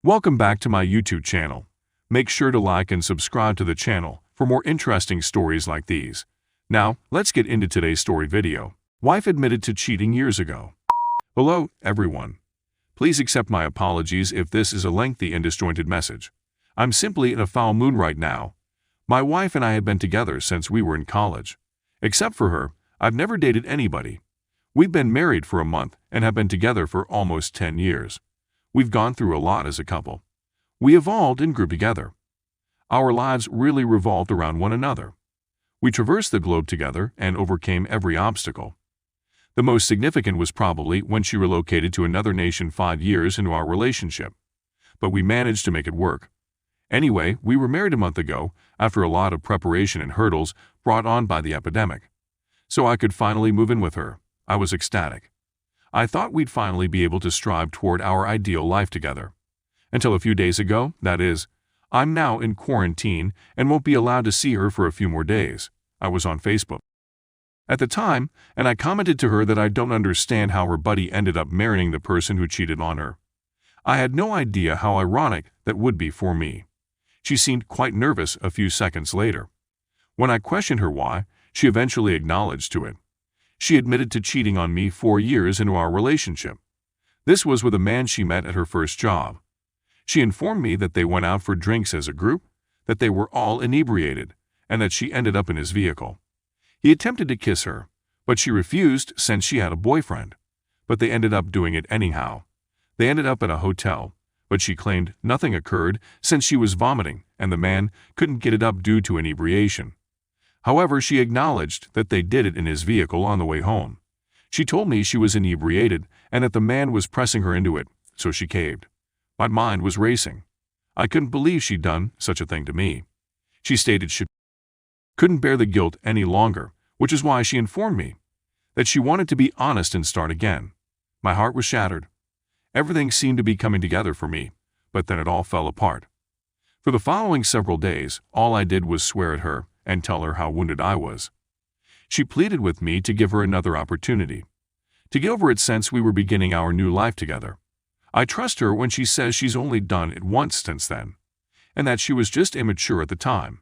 Welcome back to my YouTube channel. Make sure to like and subscribe to the channel for more interesting stories like these. Now, let's get into today's story video. Wife admitted to cheating years ago. Hello, everyone. Please accept my apologies if this is a lengthy and disjointed message. I'm simply in a foul mood right now. My wife and I have been together since we were in college. Except for her, I've never dated anybody. We've been married for a month and have been together for almost 10 years. We've gone through a lot as a couple. We evolved and grew together. Our lives really revolved around one another. We traversed the globe together and overcame every obstacle. The most significant was probably when she relocated to another nation 5 years into our relationship. But we managed to make it work. Anyway, we were married a month ago after a lot of preparation and hurdles brought on by the epidemic. So I could finally move in with her. I was ecstatic. I thought we'd finally be able to strive toward our ideal life together. Until a few days ago, that is. I'm now in quarantine and won't be allowed to see her for a few more days. I was on Facebook at the time, and I commented to her that I don't understand how her buddy ended up marrying the person who cheated on her. I had no idea how ironic that would be for me. She seemed quite nervous a few seconds later. When I questioned her why, she eventually acknowledged to it. She admitted to cheating on me 4 years into our relationship. This was with a man she met at her first job. She informed me that they went out for drinks as a group, that they were all inebriated, and that she ended up in his vehicle. He attempted to kiss her, but she refused since she had a boyfriend. But they ended up doing it anyhow. They ended up at a hotel, but she claimed nothing occurred since she was vomiting and the man couldn't get it up due to inebriation. However, she acknowledged that they did it in his vehicle on the way home. She told me she was inebriated and that the man was pressing her into it, so she caved. My mind was racing. I couldn't believe she'd done such a thing to me. She stated she couldn't bear the guilt any longer, which is why she informed me that she wanted to be honest and start again. My heart was shattered. Everything seemed to be coming together for me, but then it all fell apart. For the following several days, all I did was swear at her and tell her how wounded I was. She pleaded with me to give her another opportunity, to get over it since we were beginning our new life together. I trust her when she says she's only done it once since then, and that she was just immature at the time.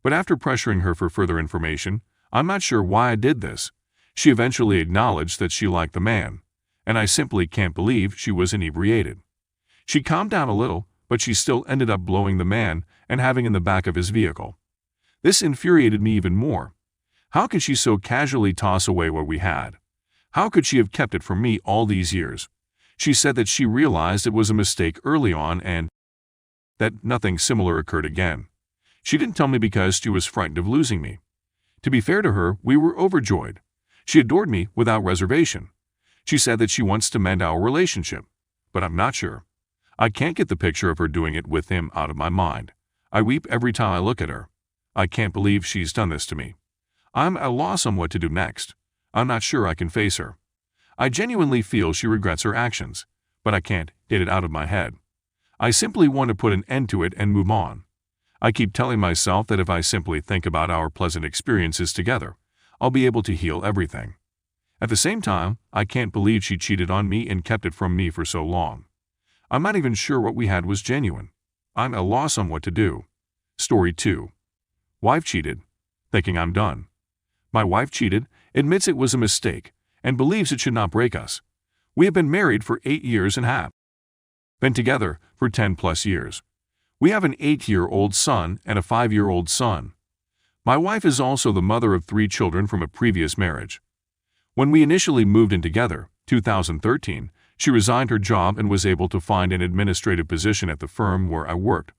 But after pressuring her for further information, I'm not sure why I did this. She eventually acknowledged that she liked the man, and I simply can't believe she was inebriated. She calmed down a little, but she still ended up blowing the man and having in the back of his vehicle. This infuriated me even more. How could she so casually toss away what we had? How could she have kept it from me all these years? She said that she realized it was a mistake early on and that nothing similar occurred again. She didn't tell me because she was frightened of losing me. To be fair to her, we were overjoyed. She adored me without reservation. She said that she wants to mend our relationship, but I'm not sure. I can't get the picture of her doing it with him out of my mind. I weep every time I look at her. I can't believe she's done this to me. I'm at a loss on what to do next. I'm not sure I can face her. I genuinely feel she regrets her actions, but I can't get it out of my head. I simply want to put an end to it and move on. I keep telling myself that if I simply think about our pleasant experiences together, I'll be able to heal everything. At the same time, I can't believe she cheated on me and kept it from me for so long. I'm not even sure what we had was genuine. I'm at a loss on what to do. Story 2. Wife cheated, thinking I'm done. My wife cheated, admits it was a mistake, and believes it should not break us. We have been married for 8 years and have been together for 10+ years. We have an 8-year-old son and a 5-year-old son. My wife is also the mother of 3 children from a previous marriage. When we initially moved in together, 2013, she resigned her job and was able to find an administrative position at the firm where I worked.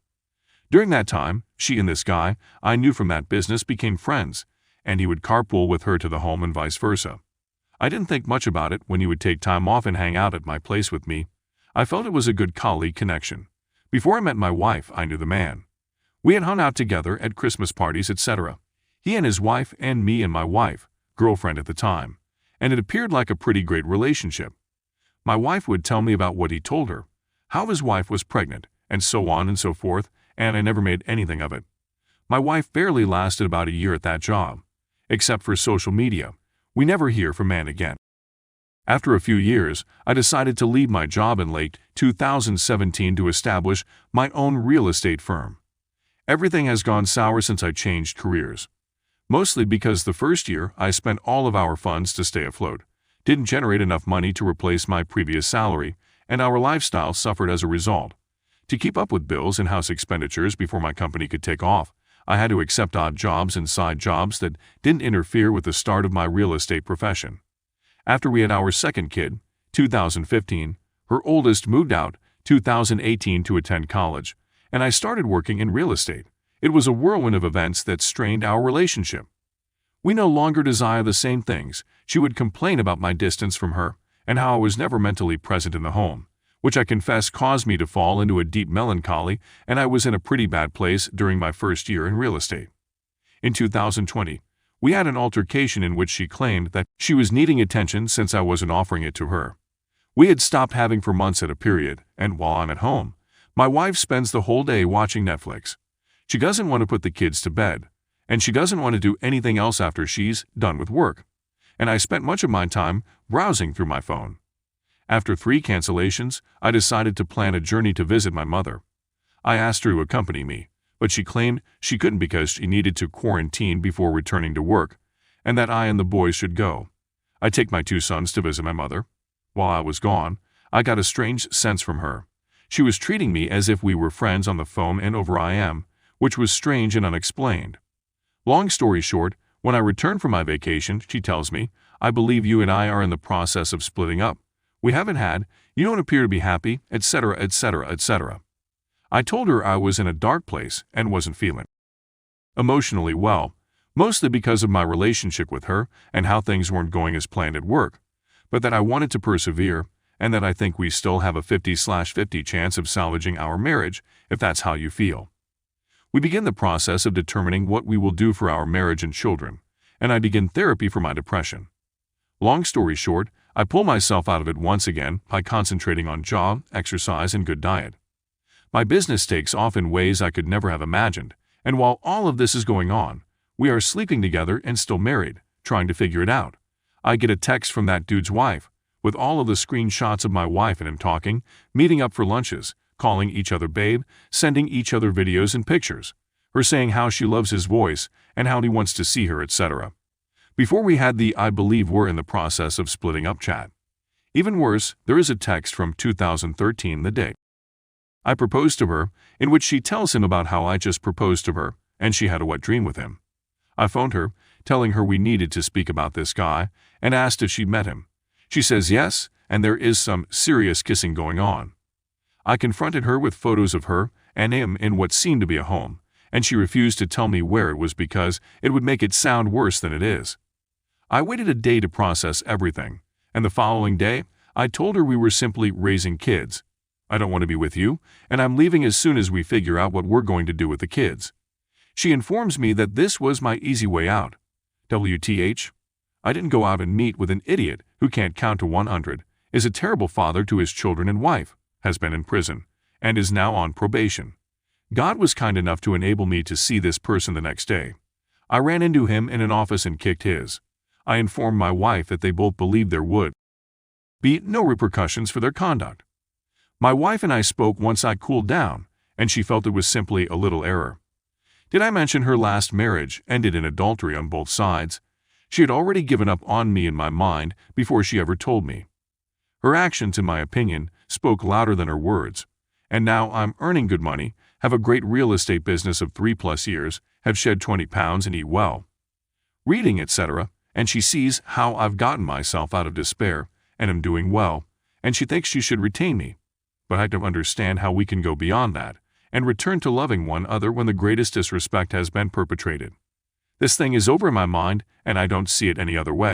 During that time, she and this guy I knew from that business became friends, and he would carpool with her to the home and vice versa. I didn't think much about it when he would take time off and hang out at my place with me. I felt it was a good colleague connection. Before I met my wife, I knew the man. We had hung out together at Christmas parties, etc. He and his wife and me and my wife, girlfriend at the time, and it appeared like a pretty great relationship. My wife would tell me about what he told her, how his wife was pregnant, and so on and so forth, and I never made anything of it. My wife barely lasted about a year at that job. Except for social media, we never hear from man again. After a few years, I decided to leave my job in late 2017 to establish my own real estate firm. Everything has gone sour since I changed careers. Mostly because the first year I spent all of our funds to stay afloat, didn't generate enough money to replace my previous salary, and our lifestyle suffered as a result. To keep up with bills and house expenditures before my company could take off, I had to accept odd jobs and side jobs that didn't interfere with the start of my real estate profession. After we had our second kid, 2015, her oldest moved out, 2018, to attend college, and I started working in real estate. It was a whirlwind of events that strained our relationship. We no longer desire the same things. She would complain about my distance from her and how I was never mentally present in the home, which I confess caused me to fall into a deep melancholy, and I was in a pretty bad place during my first year in real estate. In 2020, we had an altercation in which she claimed that she was needing attention since I wasn't offering it to her. We had stopped having for months at a period, and while I'm at home, my wife spends the whole day watching Netflix. She doesn't want to put the kids to bed, and she doesn't want to do anything else after she's done with work. And I spent much of my time browsing through my phone. After 3 cancellations, I decided to plan a journey to visit my mother. I asked her to accompany me, but she claimed she couldn't because she needed to quarantine before returning to work, and that I and the boys should go. I take my 2 sons to visit my mother. While I was gone, I got a strange sense from her. She was treating me as if we were friends on the phone and over IM, which was strange and unexplained. Long story short, when I returned from my vacation, she tells me, "I believe you and I are in the process of splitting up. We haven't had, you don't appear to be happy, etc., etc., etc." I told her I was in a dark place and wasn't feeling emotionally well, mostly because of my relationship with her and how things weren't going as planned at work, but that I wanted to persevere and that I think we still have a 50/50 chance of salvaging our marriage if that's how you feel. We begin the process of determining what we will do for our marriage and children, and I begin therapy for my depression. Long story short, I pull myself out of it once again by concentrating on job, exercise, and good diet. My business takes off in ways I could never have imagined, and while all of this is going on, we are sleeping together and still married, trying to figure it out. I get a text from that dude's wife, with all of the screenshots of my wife and him talking, meeting up for lunches, calling each other babe, sending each other videos and pictures, her saying how she loves his voice and how he wants to see her, etc. Before we had the "I believe we're in the process of splitting up" chat. Even worse, there is a text from 2013, the day I proposed to her, in which she tells him about how I just proposed to her and she had a wet dream with him. I phoned her, telling her we needed to speak about this guy, and asked if she'd met him. She says yes, and there is some serious kissing going on. I confronted her with photos of her and him in what seemed to be a home, and she refused to tell me where it was because it would make it sound worse than it is. I waited a day to process everything, and the following day, I told her we were simply raising kids. I don't want to be with you, and I'm leaving as soon as we figure out what we're going to do with the kids. She informs me that this was my easy way out. WTH? I didn't go out and meet with an idiot who can't count to 100, is a terrible father to his children and wife, has been in prison, and is now on probation. God was kind enough to enable me to see this person the next day. I ran into him in an office and kicked his. I informed my wife that they both believed there would be no repercussions for their conduct. My wife and I spoke once I cooled down, and she felt it was simply a little error. Did I mention her last marriage ended in adultery on both sides? She had already given up on me in my mind before she ever told me. Her actions, in my opinion, spoke louder than her words. And now I'm earning good money, have a great real estate business of 3+ years, have shed 20 pounds and eat well. Reading, etc., and she sees how I've gotten myself out of despair and am doing well, and she thinks she should retain me. But I don't understand how we can go beyond that and return to loving one another when the greatest disrespect has been perpetrated. This thing is over in my mind, and I don't see it any other way.